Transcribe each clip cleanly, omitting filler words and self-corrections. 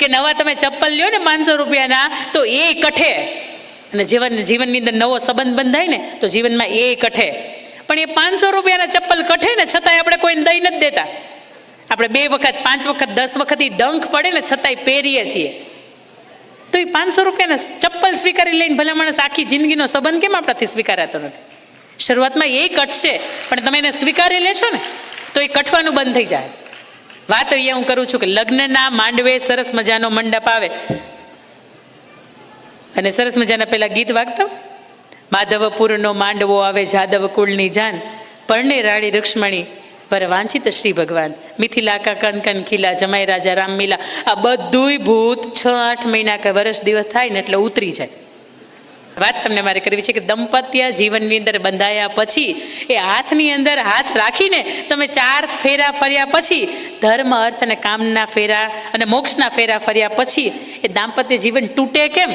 કે નવા તમે ચપ્પલ લ્યો ને 500 રૂપિયાના તો એ કઠે, અને જીવનની અંદર નવો સંબંધ બંધાય ને તો જીવનમાં એ કઠે. પણ એ 500 રૂપિયાના ચપ્પલ કઠે ને છતાંય આપણે કોઈને દઈ નથી દેતા. આપણે 2 વખત 5 વખત 10 વખત એ ડંખ પડે ને છતાંય પહેરીએ છીએ. તો એ 500 રૂપિયાના ચપ્પલ સ્વીકારી લઈને ભલે માણસ આખી જિંદગીનો સંબંધ કેમ આપણાથી સ્વીકારાતો નથી? શરૂઆતમાં એ કટશે, પણ તમે એને સ્વીકારી લેશો ને તો એ કઠવાનું બંધ થઈ જાય. વાત અહીંયા હું કરું છું કે લગ્નના માંડવે સરસ મજાનો મંડપ આવે અને સરસ મજાના પેલા ગીત વાગતા, માધવપુરનો માંડવો આવે જાદવ કુળની જાન, પરણે રાણી રૂક્ષ્મણી પર વાંચિત શ્રી ભગવાન, મિથિલા કા કન કન ખીલા જમાઈ રાજા રામ મિલા. આ બધુંય ભૂત 6-8 મહિના કે વર્ષ દિવસ થાય ને એટલે ઉતરી જાય. વાત તમને મારે કરવી છે કે દંપત્ય જીવનની અંદર બંધાયા પછી એ હાથની અંદર હાથ રાખીને તમે 4 ફેરા ફર્યા પછી, ધર્મ અર્થ અને કામના ફેરા અને મોક્ષના ફેરા ફર્યા પછી એ દાંપત્ય જીવન તૂટે કેમ?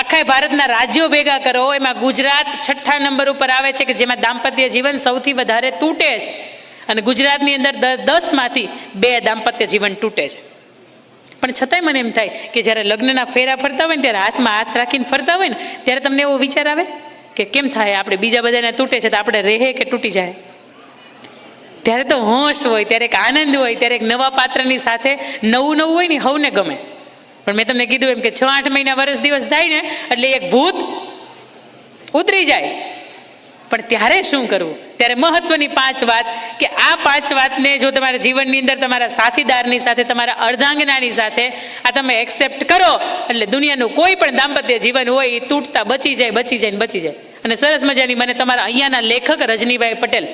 આખા ભારતના રાજ્યો ભેગા કરો, એમાં ગુજરાત 6ઠા નંબર ઉપર આવે છે કે જેમાં દાંપત્ય જીવન સૌથી વધારે તૂટે છે. અને ગુજરાતની અંદર 10માંથી 2 દાંપત્ય જીવન તૂટે છે. પણ છતાંય મને એમ થાય કે જ્યારે લગ્નના ફેરા ફરતા હોય ને ત્યારે હાથમાં હાથ રાખીને ફરતા હોય ને ત્યારે તમને એવો વિચાર આવે કે કેમ થાય આપણે બીજા બધાને તૂટે છે તો આપણે રહે કે તૂટી જાય? ત્યારે તો હોશ હોય, ત્યારે એક આનંદ હોય, ત્યારે એક નવા પાત્રની સાથે નવું હોય ને હવને ગમે. પણ મેં તમને કીધું એમ કે 6-8 મહિના વર્ષ દિવસ થાય ને એટલે એક ભૂત ઉતરી જાય. પણ ત્યારે શું કરવું? ત્યારે મહત્વની 5 વાત કે આ 5 વાતને જો તમારા જીવનની અંદર તમારા સાથીદારની સાથે, તમારા અર્ધાંગનાની સાથે આ તમે એક્સેપ્ટ કરો એટલે દુનિયાનું કોઈ પણ દાંપત્ય જીવન હોય એ તૂટતા બચી જાય. અને સરસ મજાની મને તમારા અહીંયાના લેખક રજનીભાઈ પટેલ,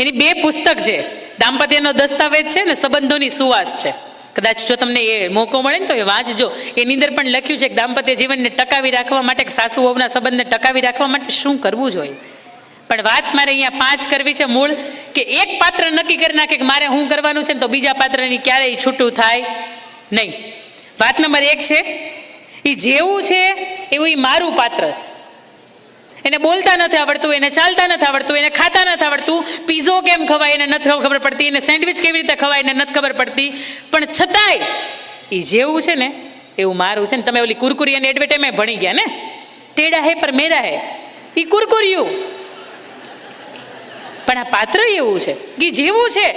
એની 2 પુસ્તક છે, દાંપત્યનો દસ્તાવેજ છે ને સંબંધોની સુવાસ છે. કદાચ જો તમને એ મોકો મળે ને તો એ વાંચજો. એની અંદર પણ લખ્યું છે કે દાંપત્ય જીવનને ટકાવી રાખવા માટે, સાસુ વહુના સંબંધને ટકાવી રાખવા માટે શું કરવું જોઈએ. પણ વાત મારે અહીંયા 5 કરવી છે મૂળ, કે એક પાત્ર નક્કી કરી નાખે કે મારે શું કરવાનું છે ને તો બીજા પાત્રની ક્યારેય છૂટું થાય નહીં. વાત નંબર 1 છે, એ જેવું છે એવું એ મારું પાત્ર છે. એને બોલતા નથી આવડતું, એને ચાલતા નથી આવડતું, એને ખાતા નથી આવડતું, પીઝો કેમ ખવાય એને નથી ખબર પડતી, એને સેન્ડવિચ કેવી રીતે ખવાય એને નથી ખબર પડતી, પણ છતાંય એ જેવું છે ને એવું મારું છે. ને તમે ઓલી કુરકુરિયાની એડવર્ટાઈઝમાં ભણી ગયા ને, ટેડા હે પર મેરા હે, એ કુરકુરિયું. પણ આ પાત્ર એવું છે કે જેવું છે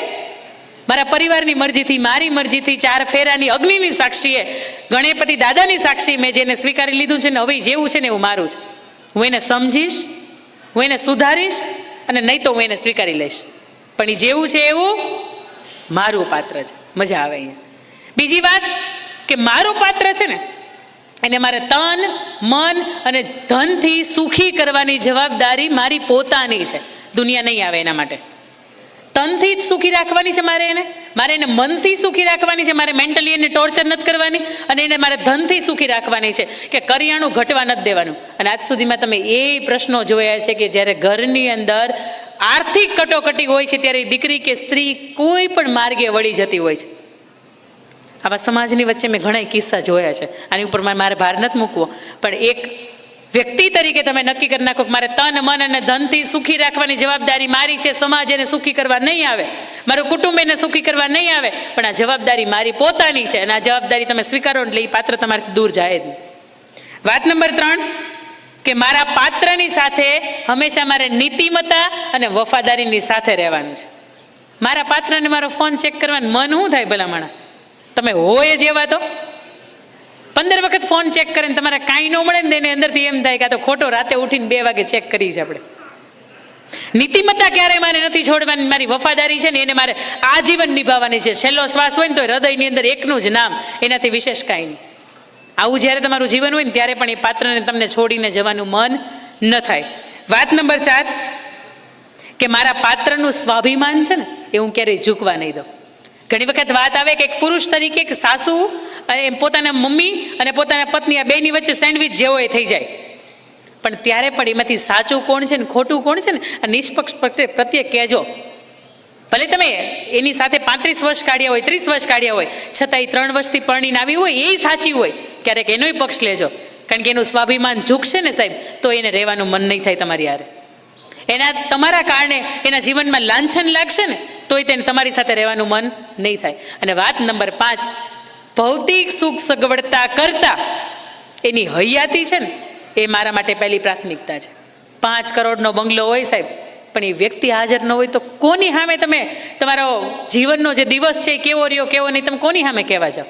મારા પરિવારની મરજીથી, મારી મરજીથી, 4 ફેરાની અગ્નિની સાક્ષીએ, ગણપતિ દાદાની સાક્ષી મેં જેને સ્વીકારી લીધું છે ને હવે જેવું છે ને એવું મારું છે. હું એને સમજીશ, હું એને સુધારીશ અને નહીં તો હું એને સ્વીકારી લઈશ. પણ એ જેવું છે એવું મારું પાત્ર છે. મજા આવે અહીંયા. બીજી વાત કે મારું પાત્ર છે ને એને મારે તન, મન અને ધનથી સુખી કરવાની જવાબદારી મારી પોતાની છે. દુનિયા નહીં આવે એના માટે. તનથી જ સુખી રાખવાની છે મારે એને મનથી સુખી રાખવાની છે, મારે મેન્ટલી એને ટોર્ચર નથી કરવાની, અને એને મારે ધનથી સુખી રાખવાની છે કે કરિયાણું ઘટવા નથી દેવાનું. અને આજ સુધીમાં તમે એ પ્રશ્નો જોયા છે કે જ્યારે ઘરની અંદર આર્થિક કટોકટી હોય છે ત્યારે દીકરી કે સ્ત્રી કોઈ પણ માર્ગે વળી જતી હોય છે. આવા સમાજની વચ્ચે મેં ઘણા કિસ્સા જોયા છે. આની ઉપર મારે ભાર નથી મૂકવો, પણ એક વ્યક્તિ તરીકે તમે નક્કી કરી નાખો કે મારે તન, મન અને ધનથી સુખી રાખવાની જવાબદારી મારી છે. સમાજ એને સુખી કરવા નહીં આવે, મારું કુટુંબ એને સુખી કરવા નહીં આવે, પણ આ જવાબદારી મારી પોતાની છે. અને આ જવાબદારી તમે સ્વીકારો એટલે એ પાત્ર તમારાથી દૂર જાય જ નહીં. વાત નંબર 3 કે મારા પાત્રની સાથે હંમેશા મારે નીતિમત્તા અને વફાદારીની સાથે રહેવાનું છે. મારા પાત્રને મારો ફોન ચેક કરવાનું મન શું થાય ભલામણા? તમે હોય જ એવા તો 15 વખત ફોન ચેક કરે ને તમારે કાંઈ ન મળે ને એને અંદરથી એમ થાય કે આ તો ખોટો રાતે ઉઠીને 2 વાગે ચેક કરી છે આપણે. નીતિમત્તા ક્યારેય મારે નથી છોડવાની. મારી વફાદારી છે ને એને મારે આજીવન નિભાવવાની છે. છેલ્લો શ્વાસ હોય ને તો હૃદયની અંદર એકનું જ નામ, એનાથી વિશેષ કાંઈ નહીં. આવું જ્યારે તમારું જીવન હોય ને ત્યારે પણ એ પાત્રને તમને છોડીને જવાનું મન ન થાય. વાત નંબર 4 કે મારા પાત્રનું સ્વાભિમાન છે ને એ હું ક્યારેય ઝૂકવા નહીં દઉં. ઘણી વખત વાત આવે કે એક પુરુષ તરીકે એક સાસુ અને પોતાના મમ્મી અને પોતાના પત્ની આ બેની વચ્ચે સેન્ડવિચ જેવો એ થઈ જાય. પણ ત્યારે પણ એમાંથી સાચું કોણ છે ને ખોટું કોણ છે ને આ નિષ્પક્ષ પ્રત્યે કહેજો. ભલે તમે એની સાથે 35 વર્ષ કાઢ્યા હોય, 30 વર્ષ કાઢ્યા હોય, છતાં એ 3 વર્ષથી પરણીને આવી હોય એ સાચી હોય, ક્યારેક એનોય પક્ષ લેજો. કારણ કે એનું સ્વાભિમાન ઝૂકશે ને સાહેબ તો એને રહેવાનું મન નહીં થાય તમારી હારે. એના તમારા કારણે એના જીવનમાં લાંછન લાગશે ને તોય તેને તમારી સાથે રહેવાનું મન નહીં થાય. અને વાત નંબર 5, ભૌતિક સુખ સગવડતા કરતા એની હૈયાતી છે ને એ મારા માટે પહેલી પ્રાથમિકતા છે. 5 કરોડનો બંગલો હોય સાહેબ, પણ એ વ્યક્તિ હાજર ન હોય તો કોની સામે તમે તમારો જીવનનો જે દિવસ છે કેવો રહ્યો કેવો નહીં તમે કોની સામે કહેવા જાઓ?